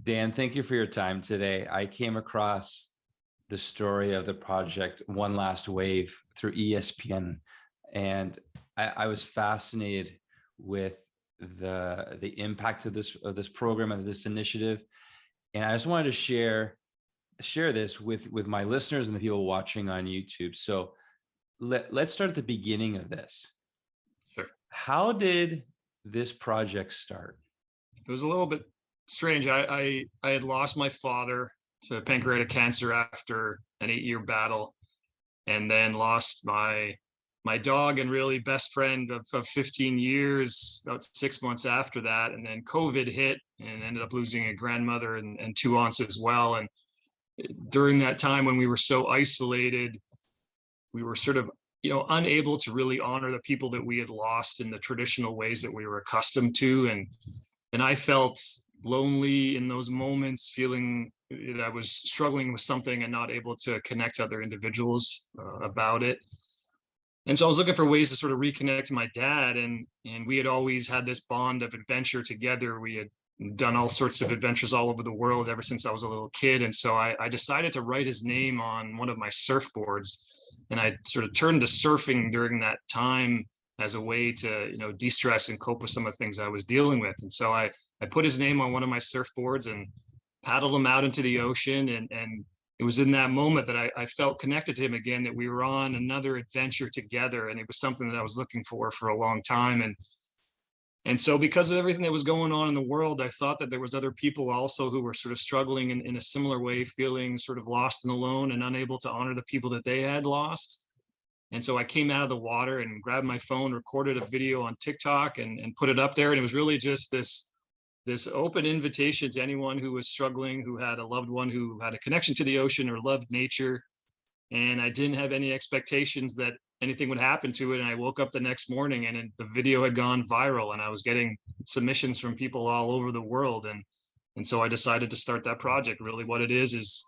Dan, thank you for your time today. I came across the story of the project One Last Wave through ESPN, and I was fascinated with the impact of this program and this initiative. And I just wanted to share this with my listeners and the people watching on YouTube. So let's start at the beginning of this. Sure. How did this project start? It was a little bit strange. I had lost my father to pancreatic cancer after an 8-year battle, and then lost my dog and really best friend of 15 years about 6 months after that. And then COVID hit and ended up losing a grandmother and 2 aunts as well. And during that time when we were so isolated, we were sort of unable to really honor the people that we had lost in the traditional ways that we were accustomed to. And I felt lonely in those moments, feeling that I was struggling with something and not able to connect other individuals about it. And so I was looking for ways to sort of reconnect to my dad, and we had always had this bond of adventure together. We had done all sorts of adventures all over the world ever since I was a little kid. And so I decided to write his name on one of my surfboards, and I sort of turned to surfing during that time as a way to de-stress and cope with some of the things I was dealing with. And so I put his name on one of my surfboards and paddled him out into the ocean. And it was in that moment that I felt connected to him again, that we were on another adventure together. And it was something that I was looking for a long time. And so because of everything that was going on in the world, I thought that there was other people also who were sort of struggling in a similar way, feeling sort of lost and alone and unable to honor the people that they had lost. And so I came out of the water and grabbed my phone, recorded a video on TikTok and put it up there. And it was really just this open invitation to anyone who was struggling, who had a loved one who had a connection to the ocean or loved nature. And I didn't have any expectations that anything would happen to it. And I woke up the next morning and the video had gone viral, and I was getting submissions from people all over the world. And so I decided to start that project. Really what it is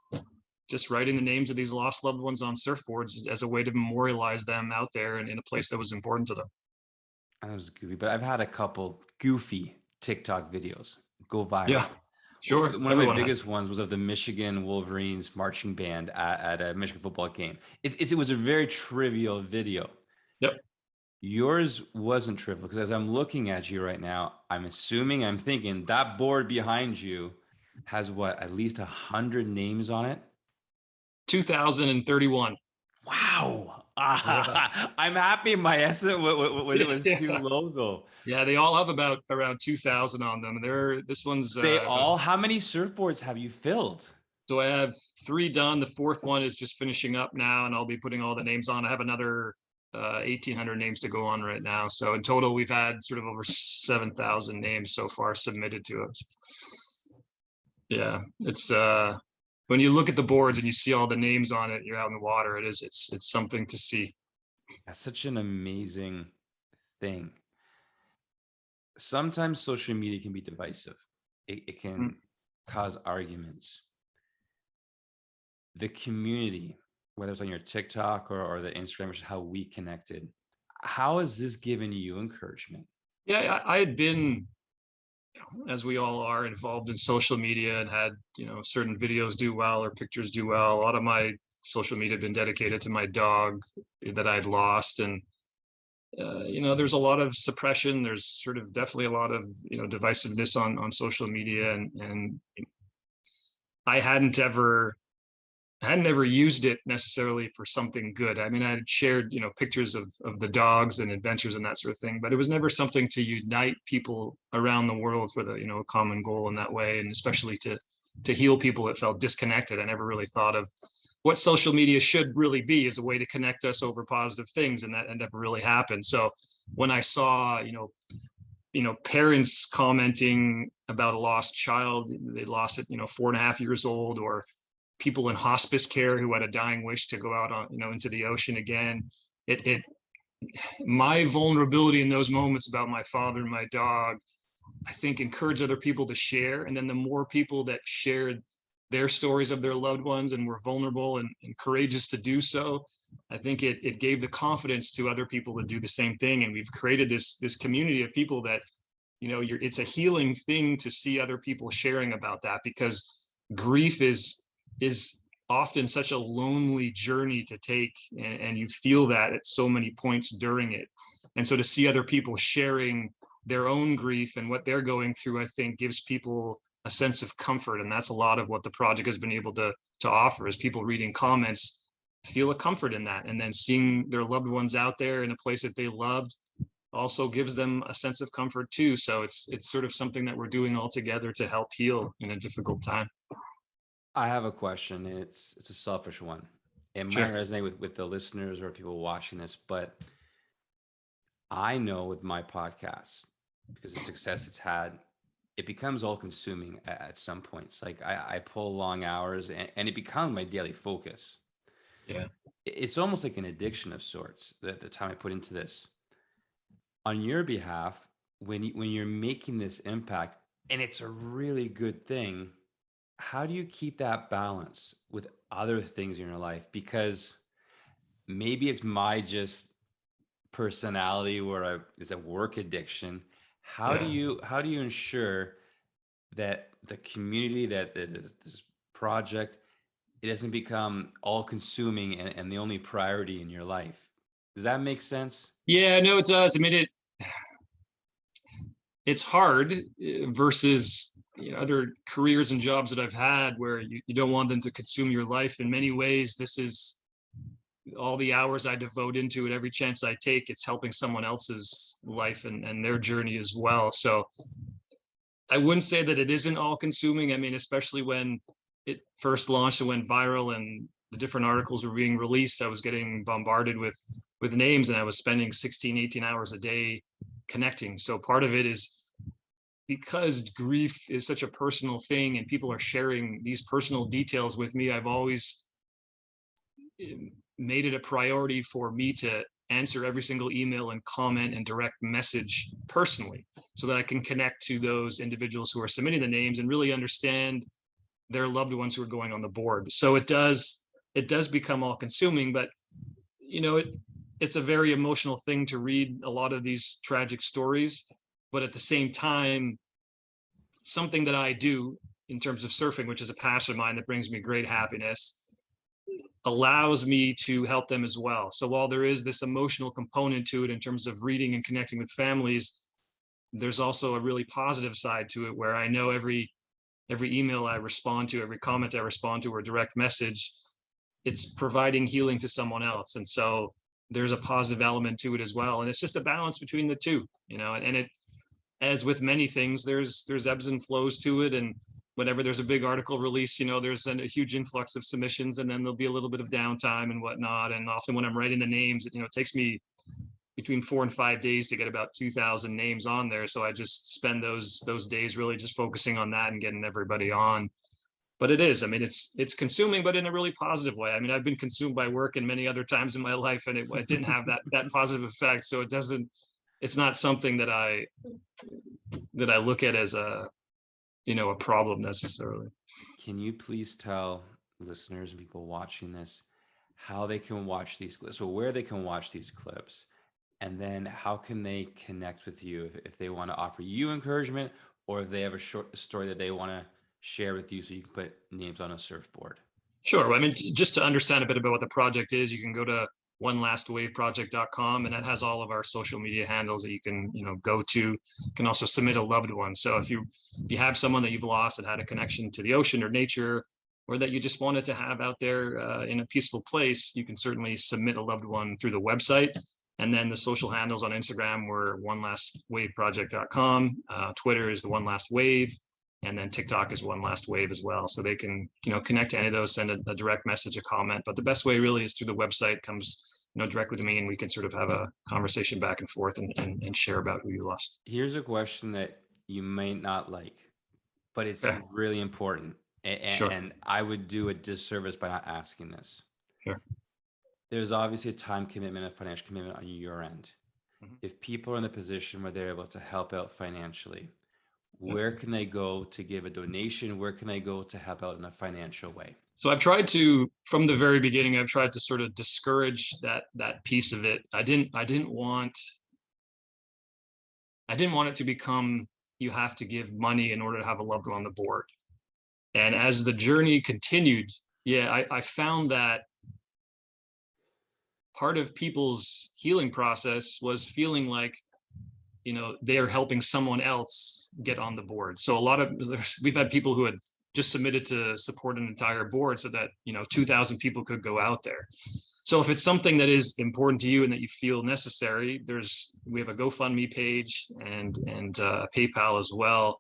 just writing the names of these lost loved ones on surfboards as a way to memorialize them out there and in a place that was important to them. That was goofy, but I've had a couple goofy TikTok videos go viral. Yeah, sure. One of my biggest ones was of the Michigan Wolverines marching band at a Michigan football game. It was a very trivial video. Yep. Yours wasn't trivial, because as I'm looking at you right now, I'm thinking that board behind you has at least 100 names on it? 2031. Wow. I'm happy my estimate was too low though. Yeah, they all have about around 2,000 on them. This one's how many surfboards have you filled? So I have 3 done. The 4th one is just finishing up now, and I'll be putting all the names on. I have another 1,800 names to go on right now. So in total, we've had sort of over 7,000 names so far submitted to us. Yeah, it's when you look at the boards and you see all the names on it, you're out in the water. It's something to see. That's such an amazing thing. Sometimes social media can be divisive. It can cause arguments. The community, whether it's on your TikTok or the Instagram, which is how we connected, how has this given you encouragement? Yeah, I had been, as we all are, involved in social media and had, certain videos do well or pictures do well. A lot of my social media had been dedicated to my dog that I'd lost. And, there's a lot of suppression. There's sort of definitely a lot of, divisiveness on social media. And I hadn't ever used it necessarily for something good. I mean, I had shared, pictures of the dogs and adventures and that sort of thing, but it was never something to unite people around the world for the, a common goal in that way. And especially to heal people that felt disconnected. I never really thought of what social media should really be as a way to connect us over positive things. And that never really happened. So when I saw, parents commenting about a lost child, they lost it, 4.5 years old, or people in hospice care who had a dying wish to go out on, into the ocean again. My vulnerability in those moments about my father and my dog, I think encouraged other people to share. And then the more people that shared their stories of their loved ones and were vulnerable and courageous to do so, I think it gave the confidence to other people to do the same thing. And we've created this community of people that it's a healing thing to see other people sharing about that, because grief is often such a lonely journey to take, and you feel that at so many points during it. And so to see other people sharing their own grief and what they're going through, I think gives people a sense of comfort. And that's a lot of what the project has been able to offer, is people reading comments feel a comfort in that. And then seeing their loved ones out there in a place that they loved also gives them a sense of comfort too. So it's sort of something that we're doing all together to help heal in a difficult time. I have a question, and it's a selfish one. It might Sure. resonate with the listeners or people watching this, but I know with my podcast, because the success it's had, it becomes all consuming at some points. Like I pull long hours, and it becomes my daily focus. Yeah. It's almost like an addiction of sorts, the time I put into this. On your behalf, when you're making this impact, and it's a really good thing, how do you keep that balance with other things in your life? Because maybe it's my just personality where it's a work addiction. Yeah. How do you ensure that the community, that this project, it doesn't become all consuming and the only priority in your life? Does that make sense? Yeah, no, it does. I mean, it's hard versus other careers and jobs that I've had, where you don't want them to consume your life. In many ways, this is all the hours I devote into it. Every chance I take, it's helping someone else's life and their journey as well. So I wouldn't say that it isn't all consuming. I mean, especially when it first launched and went viral and the different articles were being released, I was getting bombarded with names, and I was spending 16, 18 hours a day connecting. So part of it is because grief is such a personal thing and people are sharing these personal details with me. I've always made it a priority for me to answer every single email and comment and direct message personally, so that I can connect to those individuals who are submitting the names and really understand their loved ones who are going on the board. So it does become all consuming, but it's a very emotional thing to read a lot of these tragic stories. But at the same time, something that I do in terms of surfing, which is a passion of mine that brings me great happiness, allows me to help them as well. So while there is this emotional component to it in terms of reading and connecting with families, there's also a really positive side to it, where I know every email I respond to, every comment I respond to, or direct message, it's providing healing to someone else. And so there's a positive element to it as well. And it's just a balance between the two, and it, as with many things, there's ebbs and flows to it. And whenever there's a big article release, there's a huge influx of submissions, and then there'll be a little bit of downtime and whatnot. And often when I'm writing the names, it takes me between 4 and 5 days to get about 2,000 names on there. So I just spend those days really just focusing on that and getting everybody on. But it is, I mean, it's consuming, but in a really positive way. I mean, I've been consumed by work in many other times in my life, and it didn't have that positive effect. So it's not something that I look at as a problem necessarily. Can you please tell listeners and people watching this how they can watch these clips, so where they can watch these clips, and then how can they connect with you if they want to offer you encouragement, or if they have a short story that they want to share with you so you can put names on a surfboard? Sure. Well, I mean, just to understand a bit about what the project is, you can go to onelastwaveproject.com, and that has all of our social media handles that you can go to. You can also submit a loved one. So if you have someone that you've lost that had a connection to the ocean or nature, or that you just wanted to have out there in a peaceful place, you can certainly submit a loved one through the website. And then the social handles on Instagram were onelastwaveproject.com. Twitter is the One Last Wave. And then TikTok is One Last Wave as well. So they can, connect to any of those, send a direct message, a comment. But the best way really is through the website. Comes, directly to me, and we can sort of have a conversation back and forth and share about who you lost. Here's a question that you might not like, but it's Okay. really important. Sure. And I would do a disservice by not asking this. Sure. There's obviously a time commitment, a financial commitment on your end. Mhm. If people are in the position where they're able to help out financially, where can they go to give a donation? Where can they go to help out in a financial way? So I've tried to, from the very beginning, I've tried to sort of discourage that piece of it. I didn't want I didn't want it to become you have to give money in order to have a loved one on the board. And as the journey continued, yeah, I found that part of people's healing process was feeling like, they're helping someone else get on the board. So we've had people who had just submitted to support an entire board so that 2,000 people could go out there. So if it's something that is important to you and that you feel necessary, we have a GoFundMe page and PayPal as well.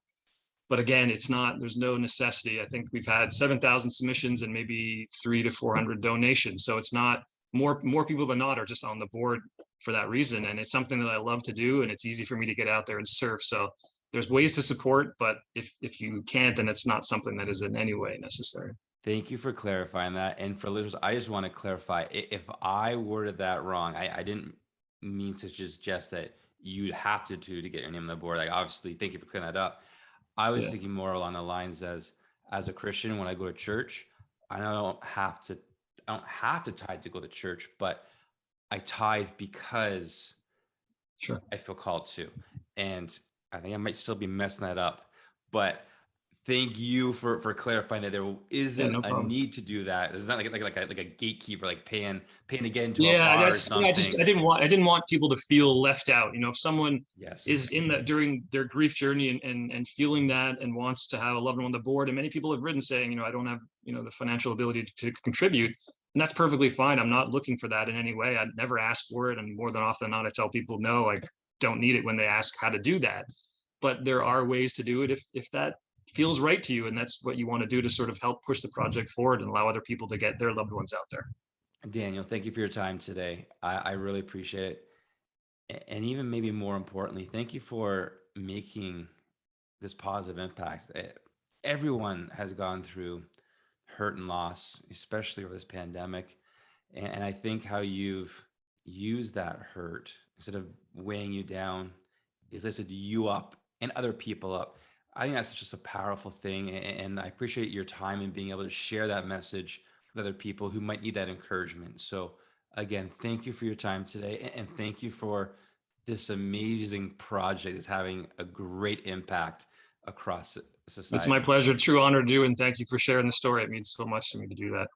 But again, there's no necessity. I think we've had 7,000 submissions and maybe 300 to 400 donations. So it's not more people than not are just on the board for that reason. And it's something that I love to do, and it's easy for me to get out there and surf. So there's ways to support, but if you can't, then it's not something that is in any way necessary. Thank you for clarifying that. And for listeners, I just want to clarify, if I worded that wrong, I didn't mean to suggest that you'd have to get your name on the board. Like, obviously, thank you for clearing that up. I was thinking more along the lines as a Christian, when I go to church, I don't have to tithe to go to church, but I tithe because I feel called to. And I think I might still be messing that up, but thank you for clarifying that there isn't a need to do that. There's not like a gatekeeper, like paying to get into a bar or something. I didn't want people to feel left out. If someone is in that during their grief journey and feeling that and wants to have a loved one on the board, and many people have written saying, I don't have the financial ability to contribute, and that's perfectly fine. I'm not looking for that in any way. I'd never ask for it, and more than often than not, I tell people no, I don't need it when they ask how to do that. But there are ways to do it if that feels right to you, and that's what you want to do to sort of help push the project forward and allow other people to get their loved ones out there. Daniel, thank you for your time today. I really appreciate it. And even maybe more importantly, thank you for making this positive impact. Everyone has gone through hurt and loss, especially over this pandemic. And I think how you've used that hurt, instead of weighing you down, is lifted you up and other people up. I think that's just a powerful thing. And I appreciate your time and being able to share that message with other people who might need that encouragement. So again, thank you for your time today. And thank you for this amazing project that's having a great impact across society. It's my pleasure, true honor to do, and thank you for sharing the story. It means so much to me to do that.